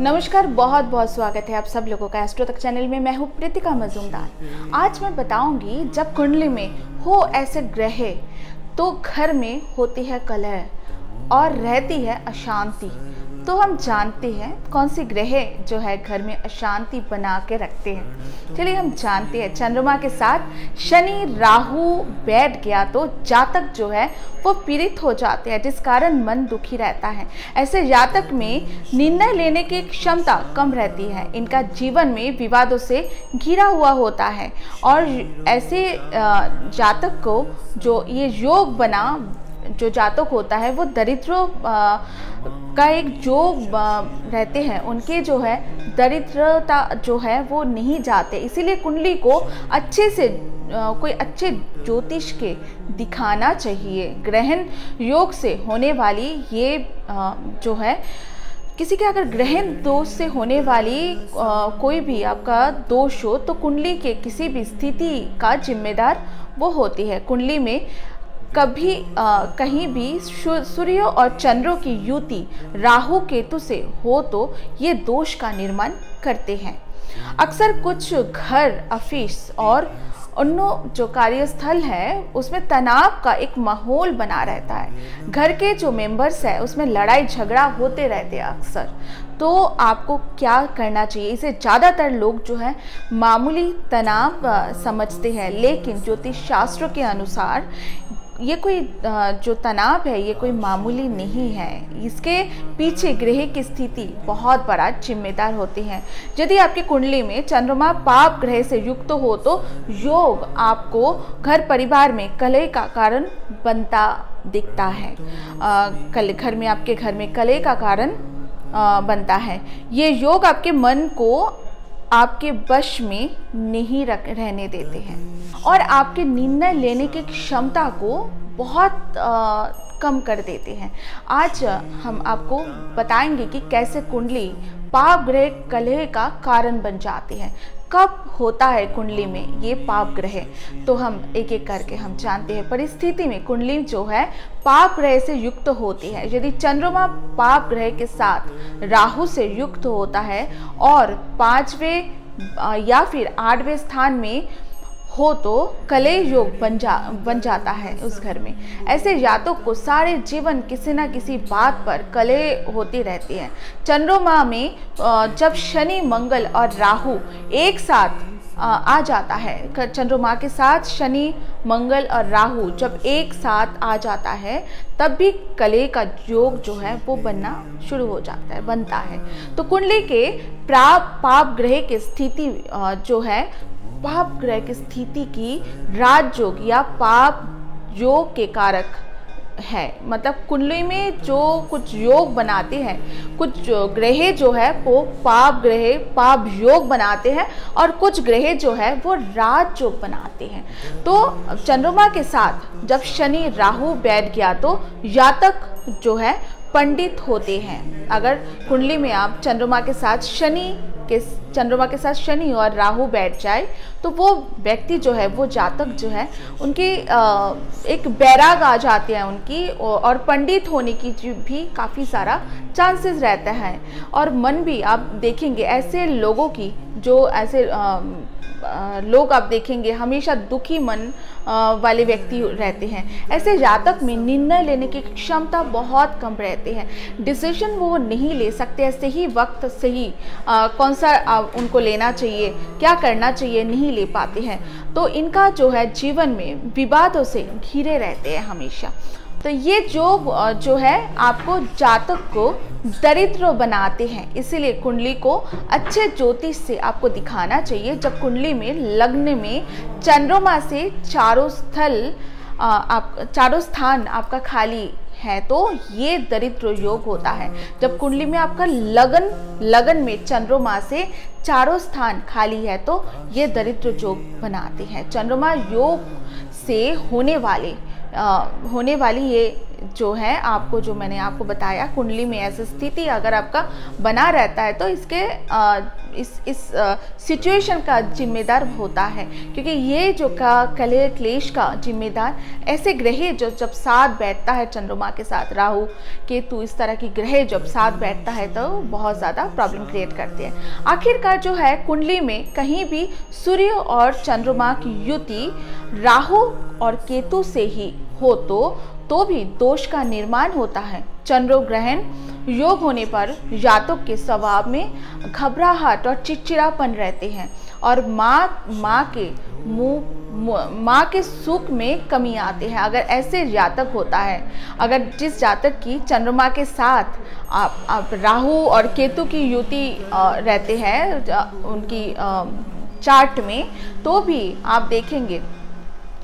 नमस्कार, बहुत बहुत स्वागत है आप सब लोगों का एस्ट्रो तक चैनल में। मैं हूँ प्रीतिका मजूमदार। आज मैं बताऊंगी जब कुंडली में हो ऐसे ग्रह तो घर में होती है कलह और रहती है अशांति। तो हम जानते हैं कौन सी ग्रह जो है घर में अशांति बना के रखते हैं। चलिए हम जानते हैं। चंद्रमा के साथ शनि राहु बैठ गया तो जातक जो है वो पीड़ित हो जाते हैं, जिस कारण मन दुखी रहता है। ऐसे जातक में निर्णय लेने की क्षमता कम रहती है। इनका जीवन में विवादों से घिरा हुआ होता है और ऐसे जातक को जो ये योग बना जो जातक होता है वो दरिद्रों का एक योग रहते हैं। उनके जो है दरिद्रता जो है वो नहीं जाते। इसीलिए कुंडली को अच्छे से कोई अच्छे ज्योतिष के दिखाना चाहिए। ग्रहण योग से होने वाली ये जो है किसी के अगर ग्रहण दोष से होने वाली कोई भी आपका दोष हो तो कुंडली के किसी भी स्थिति का जिम्मेदार वो होती है। कुंडली में कभी कहीं भी सूर्य और चंद्रों की युति राहु केतु से हो तो ये दोष का निर्माण करते हैं। अक्सर कुछ घर, ऑफिस और अन्य जो कार्यस्थल है उसमें तनाव का एक माहौल बना रहता है। घर के जो मेंबर्स है उसमें लड़ाई झगड़ा होते रहते हैं अक्सर। तो आपको क्या करना चाहिए? इसे ज़्यादातर लोग जो है मामूली तनाव समझते हैं, लेकिन ज्योतिष शास्त्रों के अनुसार ये कोई जो तनाव है ये कोई मामूली नहीं है। इसके पीछे ग्रह की स्थिति बहुत बड़ा जिम्मेदार होती है। यदि आपकी कुंडली में चंद्रमा पाप ग्रह से युक्त हो तो योग आपको घर परिवार में कलह का कारण बनता दिखता है। घर में आपके घर में कलह का कारण बनता है। ये योग आपके मन को आपके वश में नहीं रहने देते हैं और आपके निर्णय लेने की क्षमता को बहुत कम कर देते हैं। आज हम आपको बताएंगे कि कैसे कुंडली पाप ग्रह कलह का कारण बन जाती है। कब होता है कुंडली में ये पाप ग्रह, तो हम एक एक करके हम जानते हैं। परिस्थिति में कुंडली जो है पाप ग्रह से युक्त होती है। यदि चंद्रमा पाप ग्रह के साथ राहु से युक्त होता है और 5वें या फिर 8वें स्थान में हो तो कलह योग बन जाता है उस घर में। ऐसे जातक को सारे जीवन किसी न किसी बात पर कलह होती रहती है। चंद्रमा में जब शनि, मंगल और राहु एक साथ आ जाता है, चंद्रमा के साथ शनि, मंगल और राहु जब एक साथ आ जाता है तब भी कलह का योग जो है वो बनता है। तो कुंडली के पाप ग्रह की स्थिति जो है पाप ग्रह की स्थिति की राजयोग या पाप योग के कारक है। मतलब कुंडली में जो कुछ योग बनाते हैं, कुछ ग्रह जो है वो पाप ग्रह पाप योग बनाते हैं और कुछ ग्रह जो है वो राजयोग बनाते हैं। तो चंद्रमा के साथ जब शनि राहु बैठ गया तो जातक जो है पंडित होते हैं। अगर कुंडली में आप चंद्रमा के साथ शनि और राहु बैठ जाए तो वो व्यक्ति जो है वो जातक जो है उनकी एक बैराग आ जाते हैं उनकी, और पंडित होने की भी काफ़ी सारा चांसेस रहता है। और मन भी आप देखेंगे ऐसे लोगों की जो ऐसे लोग आप देखेंगे हमेशा दुखी मन वाले व्यक्ति रहते हैं। ऐसे जातक में निर्णय लेने की क्षमता बहुत कम रहती है। डिसीजन वो नहीं ले सकते, सही वक्त सही कौन सा उनको लेना चाहिए, क्या करना चाहिए, नहीं ले पाते हैं। तो इनका जो है जीवन में विवादों से घिरे रहते हैं हमेशा। तो ये जो है आपको जातक को दरिद्र बनाते हैं। इसीलिए कुंडली को अच्छे ज्योतिष से आपको दिखाना चाहिए। जब कुंडली में लग्न में चंद्रमा से चारों स्थान आपका खाली है तो ये दरिद्र योग होता है। जब कुंडली में आपका लगन में चंद्रमा से चारों स्थान खाली है तो ये दरिद्र योग बनाते हैं। चंद्रमा योग से होने वाली ये जो है आपको, जो मैंने आपको बताया, कुंडली में ऐसी स्थिति अगर आपका बना रहता है तो इसके इस सिचुएशन का जिम्मेदार होता है, क्योंकि ये जो कलह क्लेश का जिम्मेदार ऐसे ग्रह जो जब साथ बैठता है चंद्रमा के साथ, राहु केतु इस तरह की ग्रह जब साथ बैठता है तो बहुत ज़्यादा प्रॉब्लम क्रिएट करते हैं। आखिरकार जो है कुंडली में कहीं भी सूर्य और चंद्रमा की युति राहु और केतु से ही हो तो भी दोष का निर्माण होता है। चंद्र ग्रहण योग होने पर जातक के स्वभाव में घबराहट और चिड़चिड़ापन रहते हैं और माँ के सुख में कमी आती है। अगर ऐसे जातक होता है, अगर जिस जातक की चंद्रमा के साथ आप राहु और केतु की युति रहते हैं उनकी चार्ट में, तो भी आप देखेंगे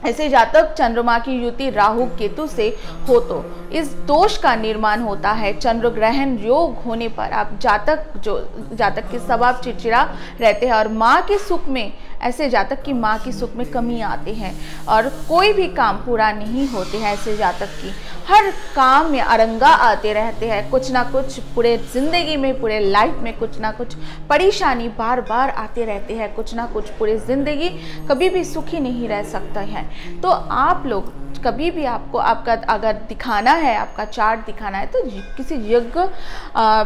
ऐसे जातक चंद्रमा की युति राहु केतु से हो तो इस दोष का निर्माण होता है। चंद्र ग्रहण योग होने पर आप जातक के स्वभाव चिड़चिड़ा रहते हैं और माँ के सुख में, ऐसे जातक की माँ की सुख में कमी आती है और कोई भी काम पूरा नहीं होते हैं। ऐसे जातक की हर काम में अरंगा आते रहते हैं, कुछ ना कुछ पूरे जिंदगी में, पूरे लाइफ में कुछ ना कुछ परेशानी बार बार आते रहते हैं, कुछ ना कुछ पूरी जिंदगी कभी भी सुखी नहीं रह सकता है। तो आप लोग कभी भी आपका अगर दिखाना है, आपका चार्ट दिखाना है तो किसी यज्ञ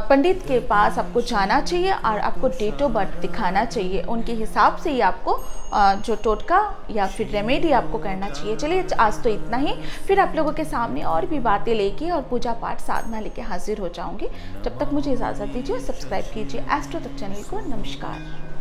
पंडित के पास आपको जाना चाहिए और आपको डेट ऑफ बर्थ दिखाना चाहिए। उनके हिसाब से ही आपको जो टोटका या फिर रेमेडी आपको करना चाहिए। चलिए आज तो इतना ही, फिर आप लोगों के सामने और भी बातें लेके और पूजा पाठ साधना लेके हाजिर हो जाऊंगी। जब तक मुझे इजाज़त दीजिए, सब्सक्राइब कीजिए एस्ट्रो तक चैनल को। नमस्कार।